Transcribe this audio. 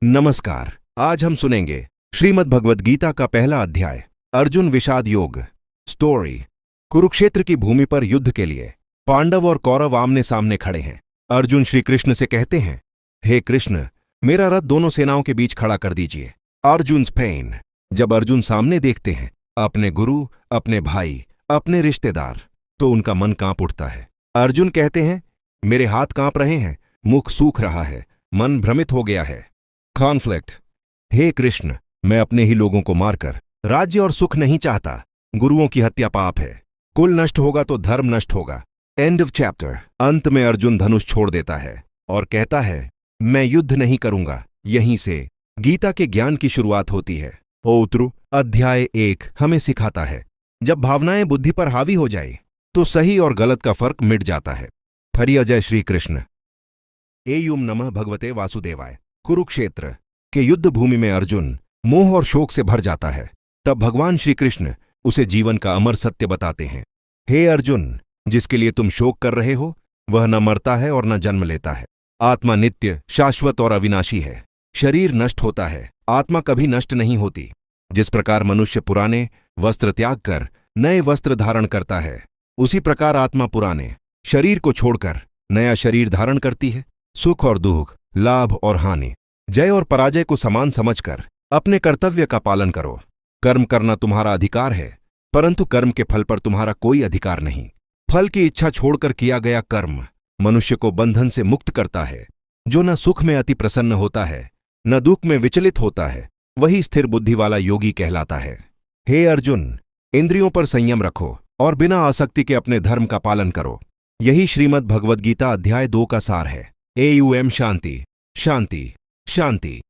नमस्कार। आज हम सुनेंगे श्रीमद् भगवद गीता का पहला अध्याय अर्जुन विषाद योग। स्टोरी। कुरुक्षेत्र की भूमि पर युद्ध के लिए पांडव और कौरव आमने सामने खड़े हैं। अर्जुन श्री कृष्ण से कहते हैं, हे कृष्ण, मेरा रथ दोनों सेनाओं के बीच खड़ा कर दीजिए। अर्जुन्स पेन। जब अर्जुन सामने देखते हैं अपने गुरु, अपने भाई, अपने रिश्तेदार, तो उनका मन कांप उठता है। अर्जुन कहते हैं, मेरे हाथ कांप रहे हैं, मुख सूख रहा है, मन भ्रमित हो गया है। कॉन्फ्लिक्ट। हे कृष्ण, मैं अपने ही लोगों को मारकर राज्य और सुख नहीं चाहता। गुरुओं की हत्या पाप है। कुल नष्ट होगा तो धर्म नष्ट होगा। End of chapter. अंत में अर्जुन धनुष छोड़ देता है और कहता है, मैं युद्ध नहीं करूंगा। यहीं से गीता के ज्ञान की शुरुआत होती है। पौत्रु अध्याय 1 हमें सिखाता है, जब भावनाएं बुद्धि पर हावी हो जाए तो सही और गलत का फर्क मिट जाता है। हरि अजय श्री कृष्ण। एयुम नमः भगवते वासुदेवाय। कुरुक्षेत्र के युद्ध भूमि में अर्जुन मोह और शोक से भर जाता है। तब भगवान श्री कृष्ण उसे जीवन का अमर सत्य बताते हैं। हे अर्जुन, जिसके लिए तुम शोक कर रहे हो वह न मरता है और न जन्म लेता है। आत्मा नित्य, शाश्वत और अविनाशी है। शरीर नष्ट होता है, आत्मा कभी नष्ट नहीं होती। जिस प्रकार मनुष्य पुराने वस्त्र त्याग कर नए वस्त्र धारण करता है, उसी प्रकार आत्मा पुराने शरीर को छोड़कर नया शरीर धारण करती है। सुख और दुख, लाभ और हानि, जय और पराजय को समान समझकर अपने कर्तव्य का पालन करो। कर्म करना तुम्हारा अधिकार है, परंतु कर्म के फल पर तुम्हारा कोई अधिकार नहीं। फल की इच्छा छोड़कर किया गया कर्म मनुष्य को बंधन से मुक्त करता है। जो न सुख में अति प्रसन्न होता है, न दुख में विचलित होता है, वही स्थिर बुद्धि वाला योगी कहलाता है। हे अर्जुन, इंद्रियों पर संयम रखो और बिना आसक्ति के अपने धर्म का पालन करो। यही श्रीमद् भगवद गीता अध्याय 2 का सार है। एयुएम शांति शांति शांति।